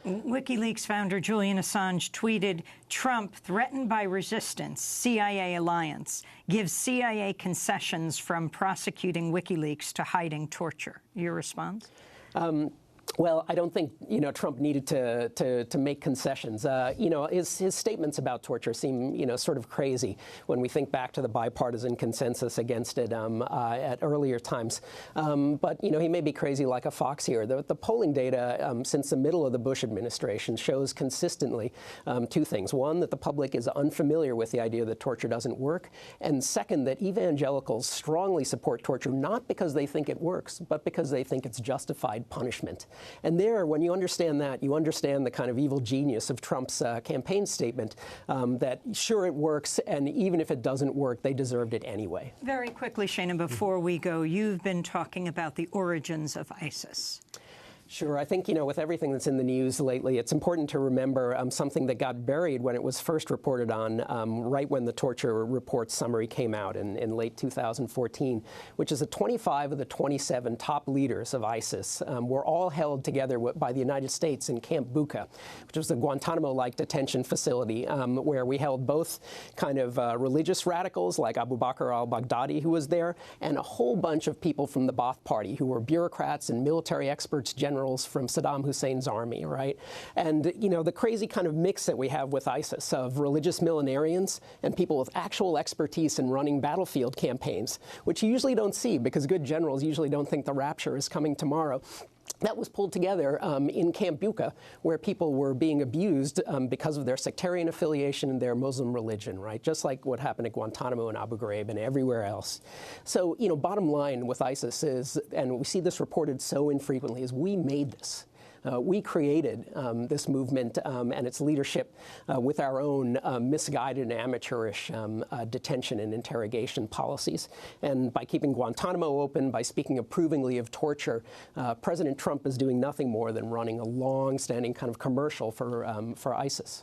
WikiLeaks founder Julian Assange tweeted, Trump, threatened by resistance, CIA alliance, gives CIA concessions from prosecuting WikiLeaks to hiding torture. Your response? Well, I don't think, Trump needed to make concessions. His statements about torture seem, sort of crazy when we think back to the bipartisan consensus against it at earlier times. But, he may be crazy like a fox here. The polling data since the middle of the Bush administration shows consistently two things. One, that the public is unfamiliar with the idea that torture doesn't work. And second, that evangelicals strongly support torture, not because they think it works, but because they think it's justified punishment. And there, when you understand that, you understand the kind of evil genius of Trump's campaign statement that, sure, it works, and even if it doesn't work, they deserved it anyway. Very quickly, Shana, before we go, you've been talking about the origins of ISIS. Sure. I think, with everything that's in the news lately, it's important to remember something that got buried when it was first reported on, right when the torture report summary came out in late 2014, which is that 25 of the 27 top leaders of ISIS were all held together by the United States in Camp Bucca, which was a Guantanamo-like detention facility where we held both kind of religious radicals like Abu Bakr al-Baghdadi, who was there, and a whole bunch of people from the Ba'ath Party who were bureaucrats and military experts, generals from Saddam Hussein's army, right? And, the crazy kind of mix that we have with ISIS of religious millenarians and people with actual expertise in running battlefield campaigns, which you usually don't see because good generals usually don't think the rapture is coming tomorrow. That was pulled together in Camp Bucca, where people were being abused because of their sectarian affiliation and their Muslim religion, right? Just like what happened at Guantanamo and Abu Ghraib and everywhere else. So, bottom line with ISIS is, and we see this reported so infrequently, is we made this. We created this movement and its leadership with our own misguided and amateurish detention and interrogation policies. And by keeping Guantanamo open, by speaking approvingly of torture, President Trump is doing nothing more than running a long-standing kind of commercial for ISIS.